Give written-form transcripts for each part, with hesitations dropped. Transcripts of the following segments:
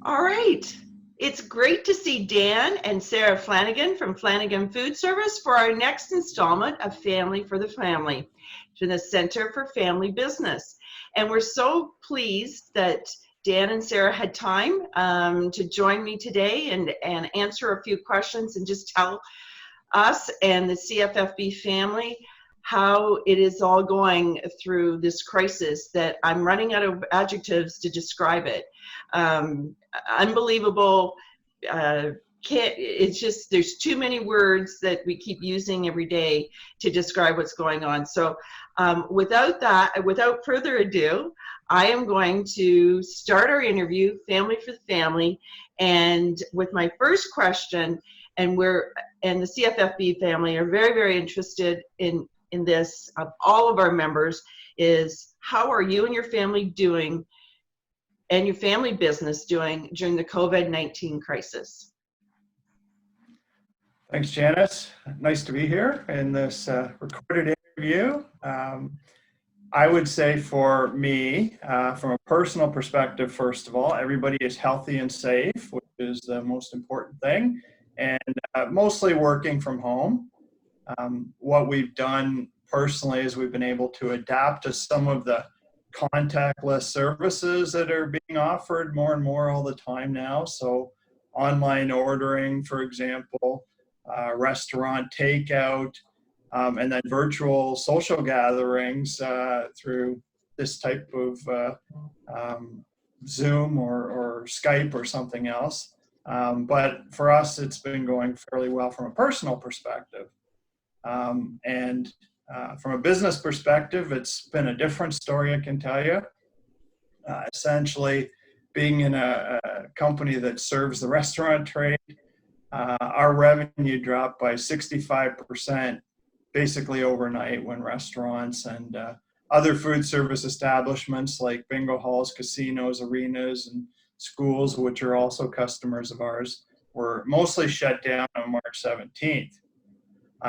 All right. It's great to see Dan and Sarah Flanagan from Flanagan Foodservice for our next installment of Family for the Family to the Center for Family Business. And we're so pleased that Dan and Sarah had time to join me today and answer a few questions and just tell us and the CFFB family how it is all going through this crisis that I'm running out of adjectives to describe it. Unbelievable. It's just, there's too many words that we keep using every day to describe what's going on. So without further ado, I am going to start our interview, Family for the Family, and with my first question, and the CFFB family are very, very interested in this, of all of our members, is how are you and your family doing and your family business doing during the COVID-19 crisis? Thanks, Janice. Nice to be here in this recorded interview. I would say for me, from a personal perspective, first of all, everybody is healthy and safe, which is the most important thing, and mostly working from home. What we've done personally is we've been able to adapt to some of the contactless services that are being offered more and more all the time now. So online ordering, for example, restaurant takeout, and then virtual social gatherings through this type of Zoom or Skype or something else. But for us, it's been going fairly well from a personal perspective. And from a business perspective, it's been a different story, I can tell you. Essentially, being in a company that serves the restaurant trade, our revenue dropped by 65% basically overnight when restaurants and other food service establishments like bingo halls, casinos, arenas, and schools, which are also customers of ours, were mostly shut down on March 17th.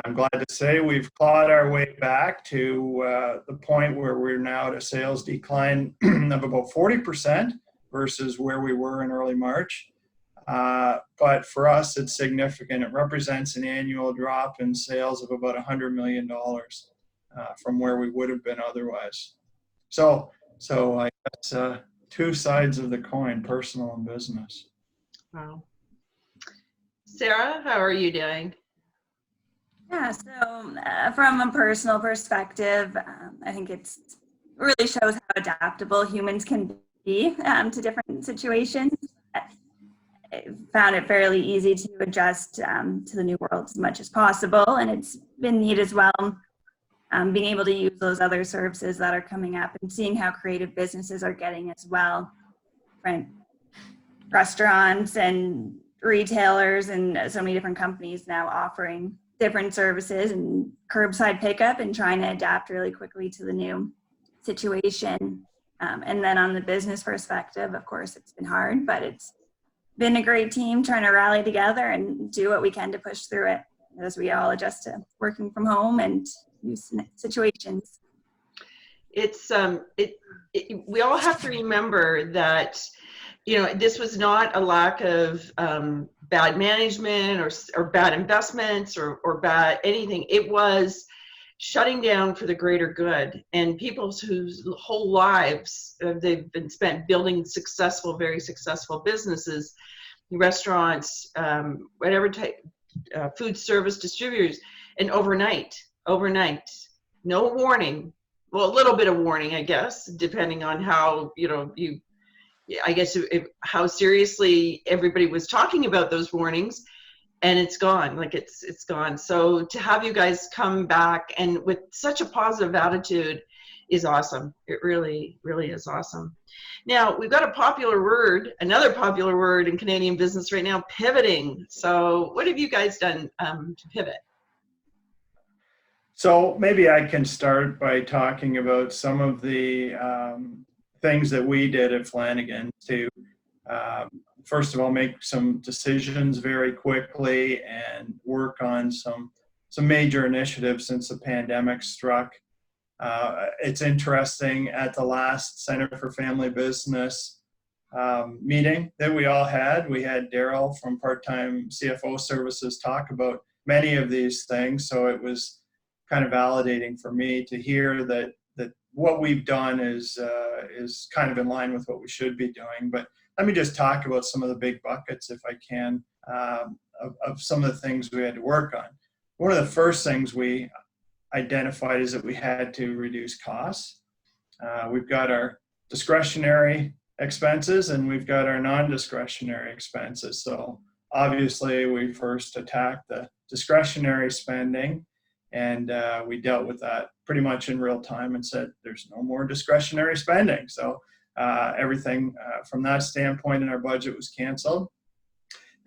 I'm glad to say we've clawed our way back to the point where we're now at a sales decline of about 40% versus where we were in early March. But for us, it's significant. It represents an annual drop in sales of about $100 million from where we would have been otherwise. So I guess two sides of the coin, personal and business. Wow. Sarah, how are you doing? Yeah, so from a personal perspective, I think it really shows how adaptable humans can be to different situations. I found it fairly easy to adjust to the new world as much as possible, and it's been neat as well, being able to use those other services that are coming up and seeing how creative businesses are getting as well. Different restaurants and retailers and so many different companies now offering different services and curbside pickup and trying to adapt really quickly to the new situation. And then on the business perspective, of course, it's been hard, but it's been a great team trying to rally together and do what we can to push through it as we all adjust to working from home and new situations. It's we all have to remember that, you know, this was not a lack of bad management or bad investments or bad anything. It was shutting down for the greater good, and people whose whole lives they've been spent building successful, very successful businesses, restaurants, whatever type, food service distributors, and overnight, no warning. Well, a little bit of warning, I guess, depending on how, you know, I guess how seriously everybody was talking about those warnings, and it's gone. Like it's gone. So to have you guys come back and with such a positive attitude is awesome. It really, really is awesome. Now we've got another popular word in Canadian business right now, pivoting. So what have you guys done to pivot? So maybe I can start by talking about some of the things that we did at Flanagan to, first of all, make some decisions very quickly and work on some major initiatives since the pandemic struck. It's interesting, at the last Center for Family Business meeting that we all had. We had Daryl from Part-Time CFO Services talk about many of these things. So it was kind of validating for me to hear that what we've done is kind of in line with what we should be doing. But let me just talk about some of the big buckets, if I can, of some of the things we had to work on. One of the first things we identified is that we had to reduce costs. We've got our discretionary expenses and we've got our non-discretionary expenses. So obviously we first attacked the discretionary spending, and we dealt with that pretty much in real time and said there's no more discretionary spending. So everything from that standpoint in our budget was canceled.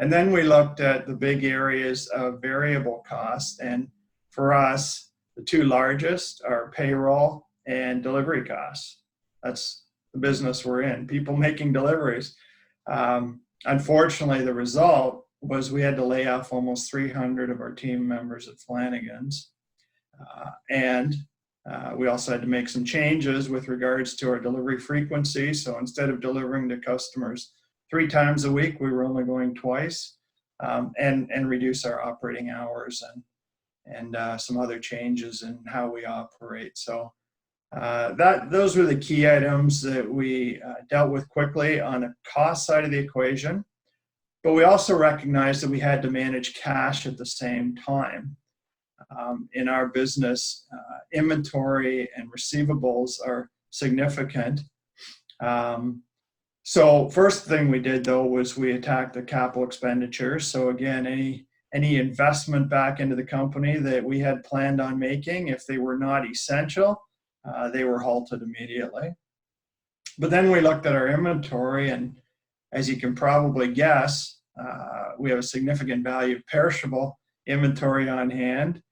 And then we looked at the big areas of variable costs. And for us, the two largest are payroll and delivery costs. That's the business we're in, people making deliveries. Unfortunately, the result was we had to lay off almost 300 of our team members at Flanagan's. And we also had to make some changes with regards to our delivery frequency. So instead of delivering to customers 3 times a week, we were only going twice, and reduce our operating hours and some other changes in how we operate. So those were the key items that we dealt with quickly on the cost side of the equation. But we also recognized that we had to manage cash at the same time. In our business, inventory and receivables are significant. So first thing we did though was we attacked the capital expenditures. So again, any investment back into the company that we had planned on making, if they were not essential, they were halted immediately. But then we looked at our inventory, and as you can probably guess, we have a significant value of perishable inventory on hand,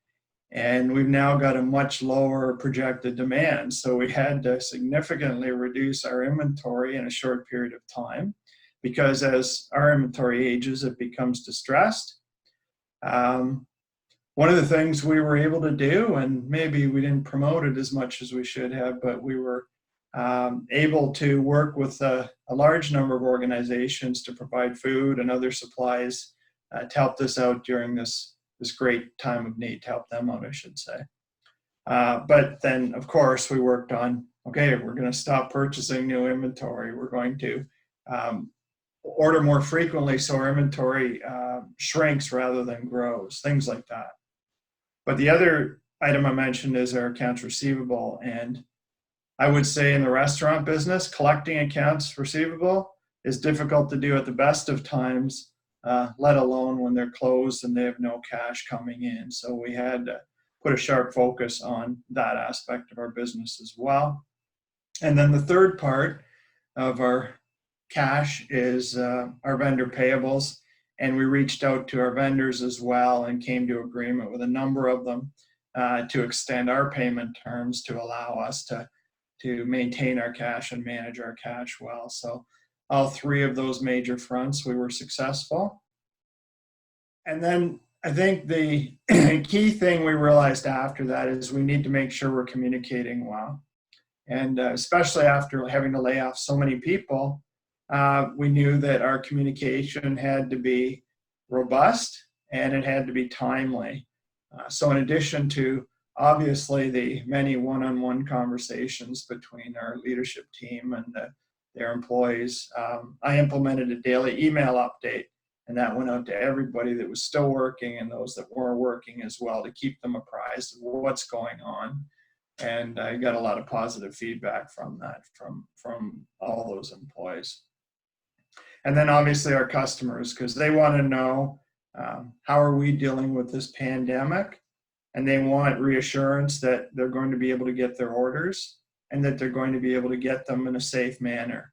and we've now got a much lower projected demand. So we had to significantly reduce our inventory in a short period of time, because as our inventory ages, it becomes distressed. One of the things we were able to do, and maybe we didn't promote it as much as we should have, but we were able to work with a large number of organizations to provide food and other supplies to help us out during this great time of need, to help them out, I should say. But then, of course, we worked on, okay, we're going to stop purchasing new inventory. We're going to order more frequently so our inventory shrinks rather than grows, things like that. But the other item I mentioned is our accounts receivable. And I would say in the restaurant business, collecting accounts receivable is difficult to do at the best of times, let alone when they're closed and they have no cash coming in. So we had to put a sharp focus on that aspect of our business as well. And then the third part of our cash is our vendor payables. And we reached out to our vendors as well and came to agreement with a number of them to extend our payment terms to allow us to maintain our cash and manage our cash well. So all 3 of those major fronts, we were successful. And then I think the key thing we realized after that is we need to make sure we're communicating well. And especially after having to lay off so many people, we knew that our communication had to be robust and it had to be timely. So in addition to obviously the many one-on-one conversations between our leadership team and their employees, I implemented a daily email update, and that went out to everybody that was still working and those that were working as well, to keep them apprised of what's going on. And I got a lot of positive feedback from that, from all those employees. And then obviously our customers, because they want to know how are we dealing with this pandemic, and they want reassurance that they're going to be able to get their orders and that they're going to be able to get them in a safe manner.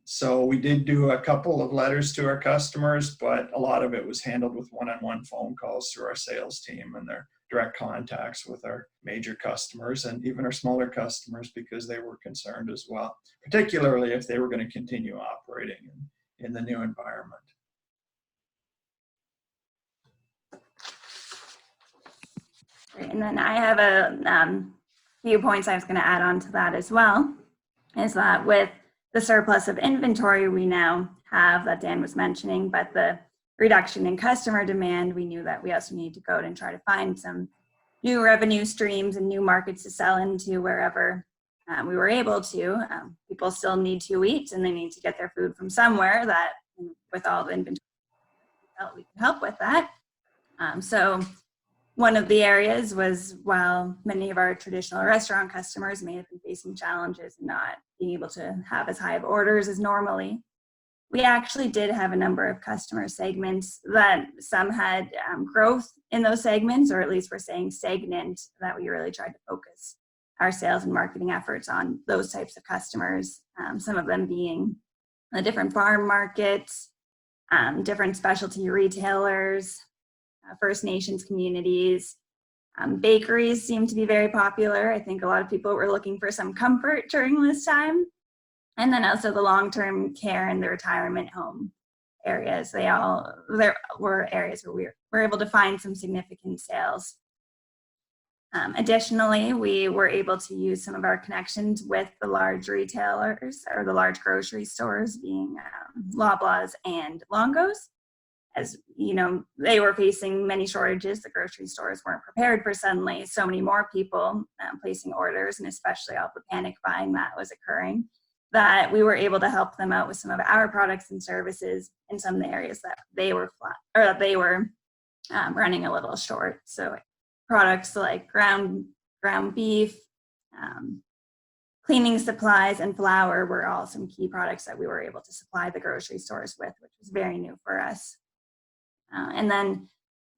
So we did do a couple of letters to our customers, but a lot of it was handled with one-on-one phone calls through our sales team and their direct contacts with our major customers and even our smaller customers, because they were concerned as well, particularly if they were going to continue operating in the new environment. And then I have a few points I was going to add on to that as well, is that with the surplus of inventory we now have that Dan was mentioning, but the reduction in customer demand, we knew that we also need to go out and try to find some new revenue streams and new markets to sell into wherever we were able to. People still need to eat and they need to get their food from somewhere. That with all the inventory, we can help with that. So one of the areas was, while many of our traditional restaurant customers may have been facing challenges and not being able to have as high of orders as normally, we actually did have a number of customer segments that some had growth in those segments, or at least we're saying stagnant, that we really tried to focus our sales and marketing efforts on those types of customers, some of them being the different farm markets, different specialty retailers, First Nations communities. Bakeries seem to be very popular. I think a lot of people were looking for some comfort during this time. And then also the long-term care and the retirement home areas. There were areas where we were able to find some significant sales. Additionally, we were able to use some of our connections with the large retailers, or the large grocery stores, being Loblaws and Longo's. As you know, they were facing many shortages. The grocery stores weren't prepared for suddenly so many more people placing orders, and especially all the panic buying that was occurring, that we were able to help them out with some of our products and services in some of the areas that they were running a little short. So products like ground beef, cleaning supplies, and flour were all some key products that we were able to supply the grocery stores with, which was very new for us. And then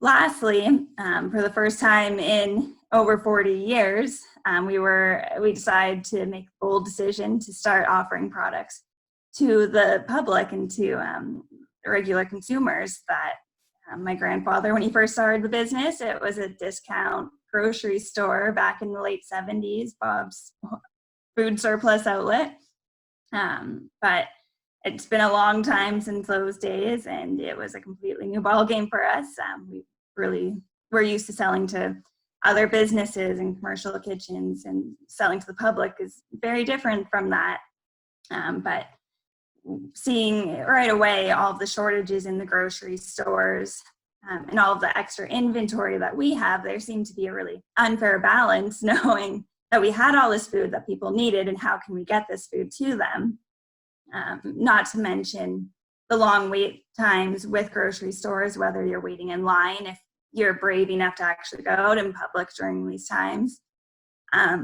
lastly, for the first time in over 40 years, we decided to make a bold decision to start offering products to the public and to regular consumers that my grandfather, when he first started the business, it was a discount grocery store back in the late 70s, Bob's Food Surplus Outlet. But it's been a long time since those days, and it was a completely new ball game for us. We're used to selling to other businesses and commercial kitchens, and selling to the public is very different from that. But seeing right away all of the shortages in the grocery stores and all of the extra inventory that we have, there seemed to be a really unfair balance, knowing that we had all this food that people needed, and how can we get this food to them? Not to mention the long wait times with grocery stores, whether you're waiting in line, if you're brave enough to actually go out in public during these times,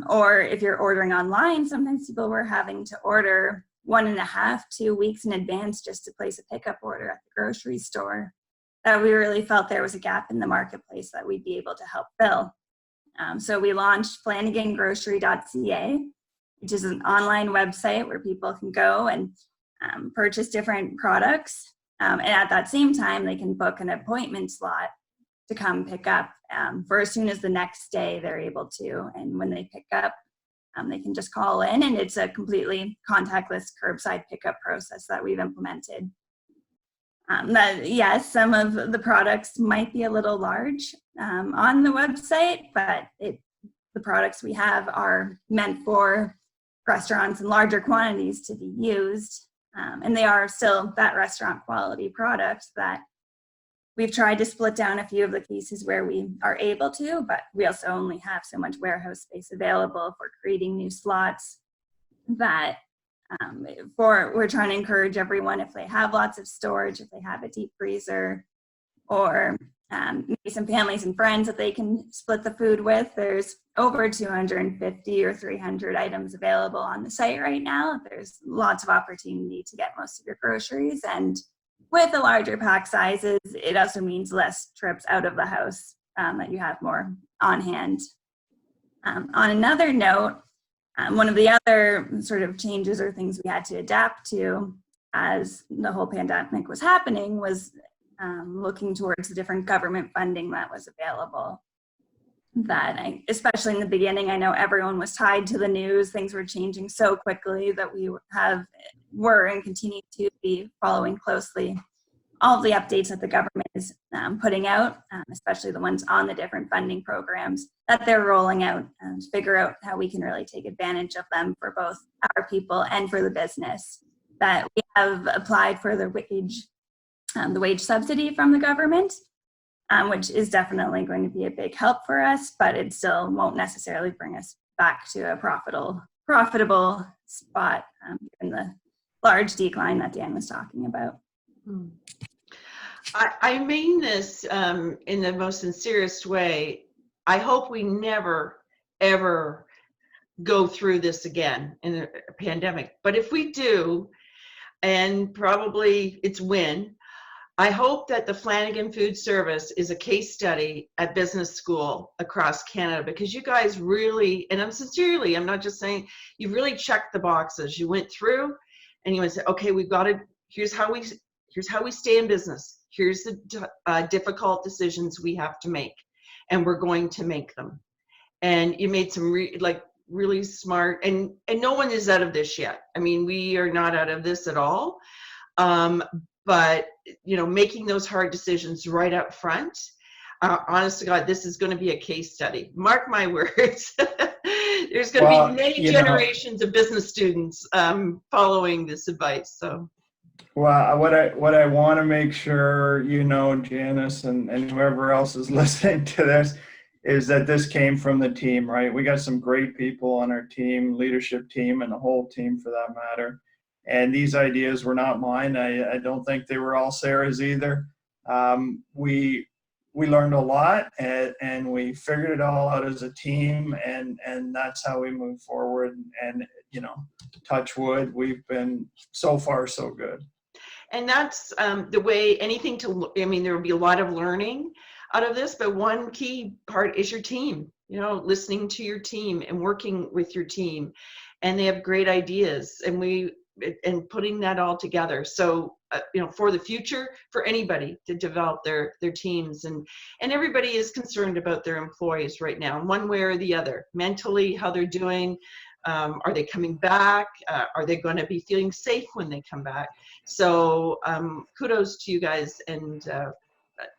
or if you're ordering online, sometimes people were having to order 1.5 to 2 weeks in advance just to place a pickup order at the grocery store. That we really felt there was a gap in the marketplace that we'd be able to help fill. So we launched FlanaganGrocery.ca, which is an online website where people can go and purchase different products. And at that same time, they can book an appointment slot to come pick up for as soon as the next day they're able to. And when they pick up, they can just call in, and it's a completely contactless curbside pickup process that we've implemented. Yes, some of the products might be a little large on the website, but the products we have are meant for restaurants in larger quantities to be used. And they are still that restaurant quality product that we've tried to split down a few of the pieces where we are able to, but we also only have so much warehouse space available for creating new slots that we're trying to encourage everyone, if they have lots of storage, if they have a deep freezer, or maybe some families and friends that they can split the food with. There's over 250 or 300 items available on the site right now. There's lots of opportunity to get most of your groceries, and with the larger pack sizes, it also means less trips out of the house, that you have more on hand. On another note, one of the other sort of changes or things we had to adapt to as the whole pandemic was happening was looking towards the different government funding that was available. Especially in the beginning, I know everyone was tied to the news. Things were changing so quickly that we were and continue to be following closely all of the updates that the government is putting out, especially the ones on the different funding programs that they're rolling out, to figure out how we can really take advantage of them for both our people and for the business. That we have applied for the wage subsidy from the government, which is definitely going to be a big help for us, but it still won't necessarily bring us back to a profitable spot, given the large decline that Dan was talking about. I mean this in the most sincerest way. I hope we never, ever go through this again in a pandemic. But if we do, and probably it's when, I hope that the Flanagan Foodservice is a case study at business school across Canada, because you guys really, and I'm not just saying, you really checked the boxes. You went through and you went, okay, we've got to, here's how we stay in business. Here's the difficult decisions we have to make, and we're going to make them. And you made some really smart, and no one is out of this yet. I mean, we are not out of this at all. But making those hard decisions right up front, honest to God, this is going to be a case study. Mark my words. There's going to be many generations of business students following this advice. So. Well, what I want to make sure Janice and whoever else is listening to this, is that this came from the team, right? We got some great people on our team, leadership team, and the whole team for that matter. And these ideas were not mine. I don't think they were all Sarah's either. We learned a lot, and we figured it all out as a team, and that's how we move forward. And touch wood, we've been so far so good. And that's the way anything there will be a lot of learning out of this, but one key part is your team, listening to your team and working with your team. And they have great ideas, and putting that all together. So, for the future, for anybody to develop their teams, and everybody is concerned about their employees right now, one way or the other, mentally, how they're doing. Are they coming back? Are they going to be feeling safe when they come back? So kudos to you guys, and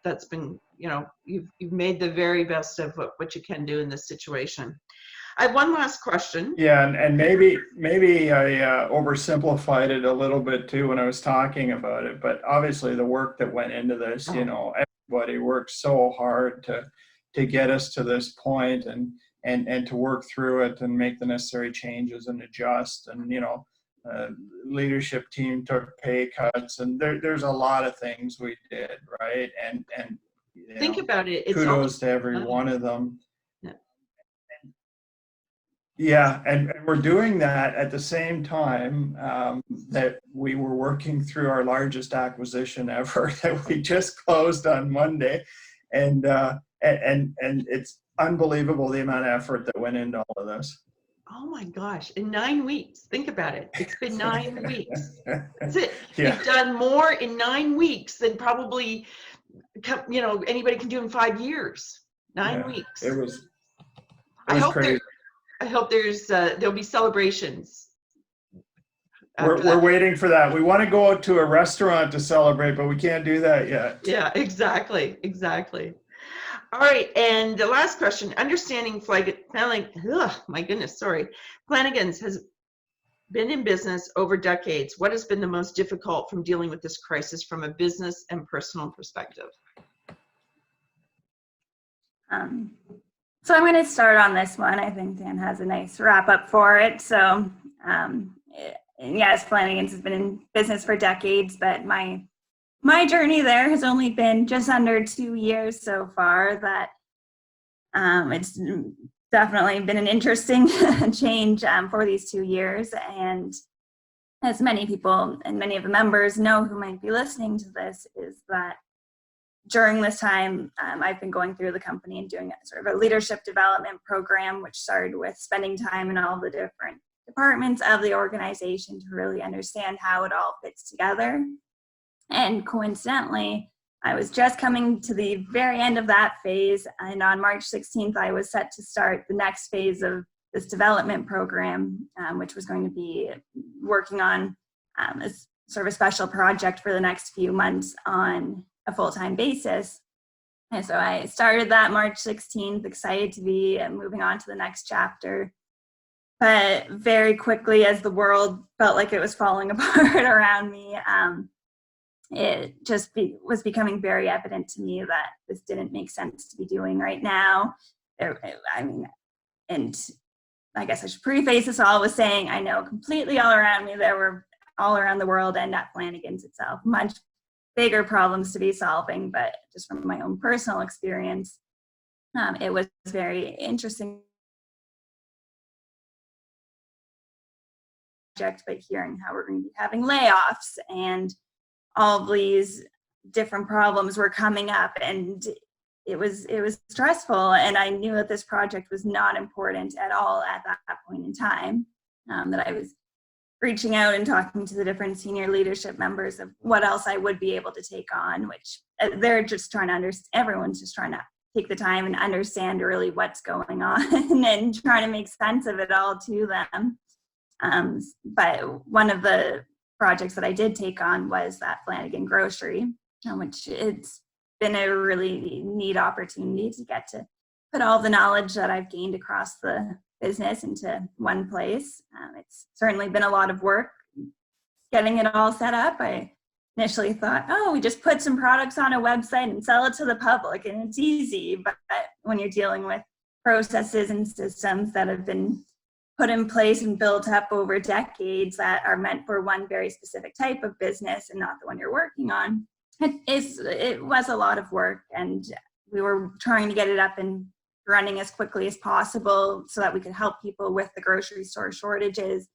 that's been, you've made the very best of what you can do in this situation. I have one last question. Yeah, and maybe I oversimplified it a little bit too when I was talking about it, but obviously the work that went into this, everybody worked so hard to get us to this point, and to work through it and make the necessary changes and adjust, and leadership team took pay cuts, and there's a lot of things we did, right? And think about it. It's kudos to every one of them. Yeah, and we're doing that at the same time that we were working through our largest acquisition ever that we just closed on Monday, and it's unbelievable the amount of effort that went into all of this. Oh my gosh, in 9 weeks. Think about it. It's been 9 weeks. That's it. Yeah. We've done more in 9 weeks than probably, anybody can do in 5 years. 9 weeks. It was crazy. I hope there'll be celebrations. We're waiting for that. We want to go out to a restaurant to celebrate, but we can't do that yet. Yeah, exactly. All right, and the last question, understanding Flanagan's has been in business over decades. What has been the most difficult from dealing with this crisis from a business and personal perspective? So I'm going to start on this one. I think Dan has a nice wrap up for it. So yes, Flanagan's has been in business for decades, but my journey there has only been just under 2 years so far. That it's definitely been an interesting change for these 2 years. And as many people and many of the members know who might be listening to this, is that during this time, I've been going through the company and doing sort of a leadership development program, which started with spending time in all the different departments of the organization to really understand how it all fits together. And coincidentally, I was just coming to the very end of that phase, and on March 16th, I was set to start the next phase of this development program, which was going to be working on sort of a special project for the next few months on a full-time basis. And so I started that March 16th, excited to be moving on to the next chapter. But very quickly, as the world felt like it was falling apart around me, it just was becoming very evident to me that this didn't make sense to be doing right now. And I guess I should preface this all with saying I know completely all around me, there were all around the world and at Flanagan's itself, much bigger problems to be solving, but just from my own personal experience, it was very interesting project, but hearing how we're going to be having layoffs and all of these different problems were coming up, and it was stressful, and I knew that this project was not important at all at that point in time, that I was reaching out and talking to the different senior leadership members of what else I would be able to take on, which they're just trying to understand, everyone's just trying to take the time and understand really what's going on and trying to make sense of it all to them. But one of the projects that I did take on was that Flanagan grocery, which it's been a really neat opportunity to get to put all the knowledge that I've gained across the business into one place. It's certainly been a lot of work getting it all set up. I initially thought, oh, we just put some products on a website and sell it to the public and it's easy. But when you're dealing with processes and systems that have been put in place and built up over decades that are meant for one very specific type of business and not the one you're working on, it was a lot of work, and we were trying to get it up and running as quickly as possible so that we could help people with the grocery store shortages,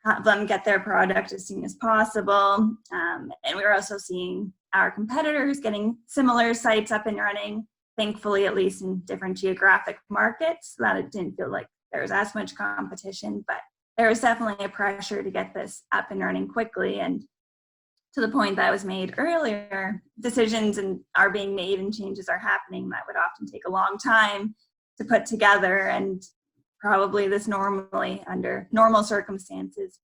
have them get their product as soon as possible. And we were also seeing our competitors getting similar sites up and running, thankfully, at least in different geographic markets, so that it didn't feel like there was as much competition, but there was definitely a pressure to get this up and running quickly. And to the point that was made earlier, decisions are being made and changes are happening that would often take a long time to put together, and probably this normally under normal circumstances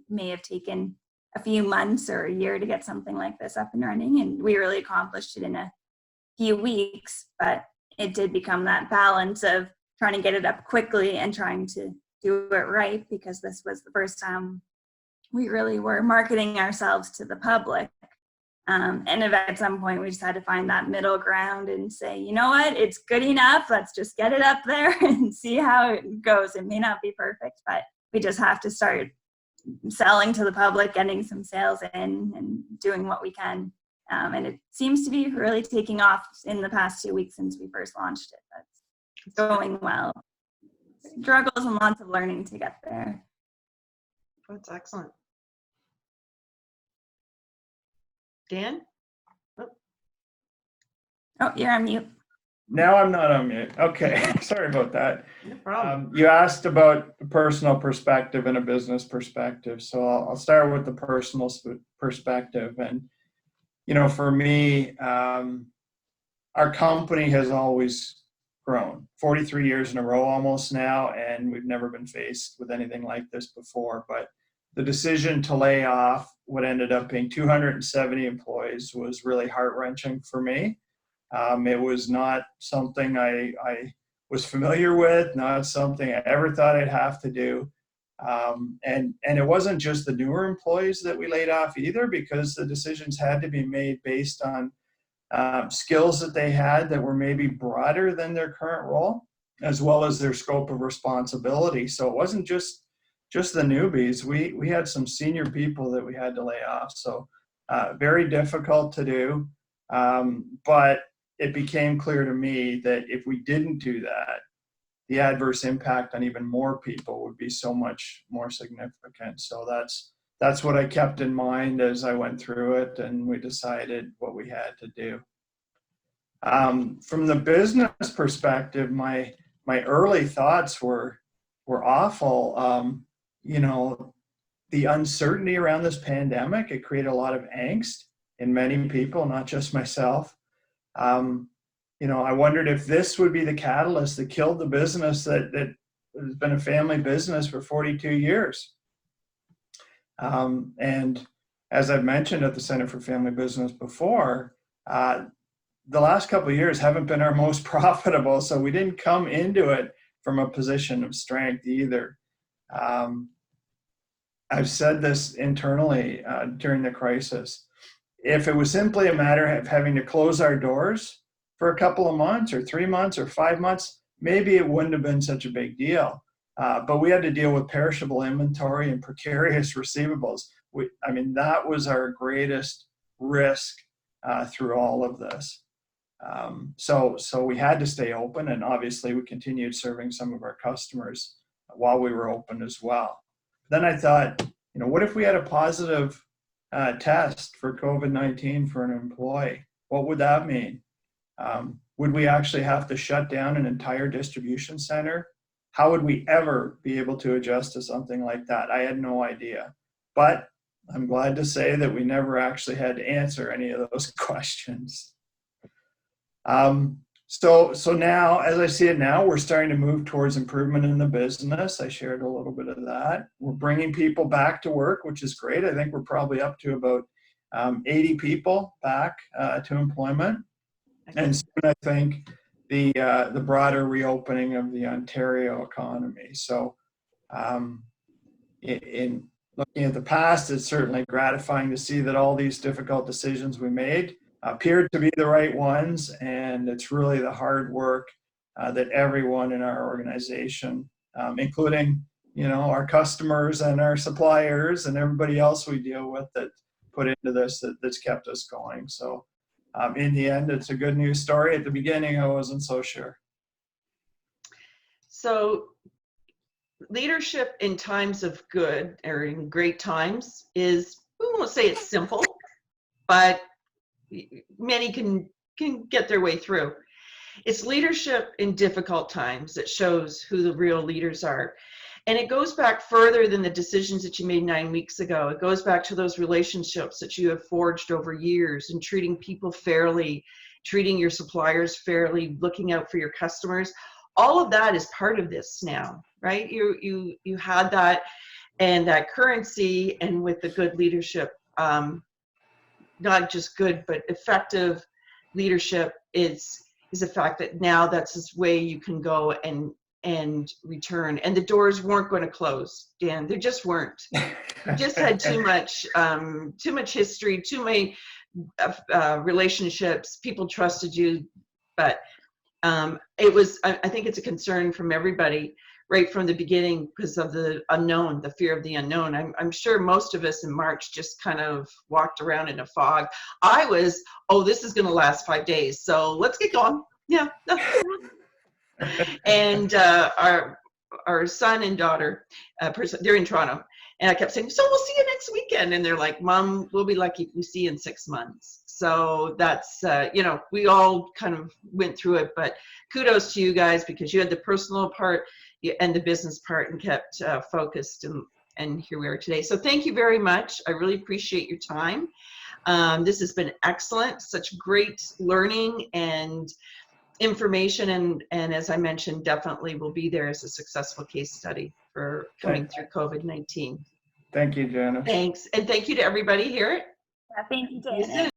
may have taken a few months or a year to get something like this up and running, and we really accomplished it in a few weeks. But it did become that balance of trying to get it up quickly and trying to do it right, because this was the first time we really were marketing ourselves to the public. And at some point we just had to find that middle ground and say, you know what, it's good enough. Let's just get it up there and see how it goes. It may not be perfect, but we just have to start selling to the public, getting some sales in and doing what we can. And it seems to be really taking off in the past 2 weeks since we first launched it. That's going well. Struggles and lots of learning to get there. That's excellent. Dan? Oh, you're on mute. Now I'm not on mute. Okay, sorry about that. No problem. You asked about a personal perspective and a business perspective. So I'll start with the personal perspective. And, you know, for me, our company has always grown 43 years in a row almost now, and we've never been faced with anything like this before. But the decision to lay off what ended up being 270 employees was really heart-wrenching for me. It was not something I was familiar with, not something I ever thought I'd have to do. And it wasn't just the newer employees that we laid off either, because the decisions had to be made based on skills that they had that were maybe broader than their current role, as well as their scope of responsibility. So it wasn't just the newbies. We had some senior people that we had to lay off. So very difficult to do. But it became clear to me that if we didn't do that, the adverse impact on even more people would be so much more significant. So that's what I kept in mind as I went through it, and we decided what we had to do. From the business perspective, my early thoughts were awful. You know, the uncertainty around this pandemic, it created a lot of angst in many people, not just myself. You know, I wondered if this would be the catalyst that killed the business that has been a family business for 42 years. And, as I've mentioned at the Center for Family Business before, the last couple of years haven't been our most profitable, so we didn't come into it from a position of strength either. I've said this internally during the crisis. If it was simply a matter of having to close our doors for a couple of months or 3 months or 5 months, maybe it wouldn't have been such a big deal. But we had to deal with perishable inventory and precarious receivables. I mean, that was our greatest risk through all of this. So we had to stay open, and obviously we continued serving some of our customers while we were open as well. Then I thought, what if we had a positive test for COVID-19 for an employee? What would that mean? Would we actually have to shut down an entire distribution center? How would we ever be able to adjust to something like that? I had no idea. But I'm glad to say that we never actually had to answer any of those questions. So now, as I see it now, we're starting to move towards improvement in the business. I shared a little bit of that. We're bringing people back to work, which is great. I think we're probably up to about 80 people back to employment. And soon I think the broader reopening of the Ontario economy. So in looking at the past, it's certainly gratifying to see that all these difficult decisions we made appeared to be the right ones, and it's really the hard work that everyone in our organization, including our customers and our suppliers and everybody else we deal with, that put into this, that's kept us going. So in the end, it's a good news story. At the beginning, I wasn't so sure. So leadership in times of good or in great times is, we won't say it's simple, but many can get their way through. It's leadership in difficult times that shows who the real leaders are. And it goes back further than the decisions that you made 9 weeks ago. It goes back to those relationships that you have forged over years, and treating people fairly, treating your suppliers fairly, looking out for your customers. All of that is part of this now, right? You had that, and that currency, and with the good leadership, not just good, but effective leadership is a fact that now that's this way you can go and return. And the doors weren't going to close, Dan. They just weren't. You just had too much history, too many relationships. People trusted you, but it was. I think it's a concern from everybody right from the beginning because of the unknown, the fear of the unknown. I'm sure most of us in March just kind of walked around in a fog. I was, this is going to last 5 days, so let's get going. Yeah. And our son and daughter, they're in Toronto, and I kept saying, so we'll see you next weekend. And they're like, Mom, we'll be lucky if we see you in 6 months. So that's, we all kind of went through it, but kudos to you guys because you had the personal part and the business part and kept focused, and here we are today. So thank you very much. I really appreciate your time. This has been excellent, such great learning and information, and as I mentioned, definitely will be there as a successful case study for coming through COVID-19. Thank you, Janice. Thanks, and thank you to everybody here. Yeah, thank you, See you Janice. soon.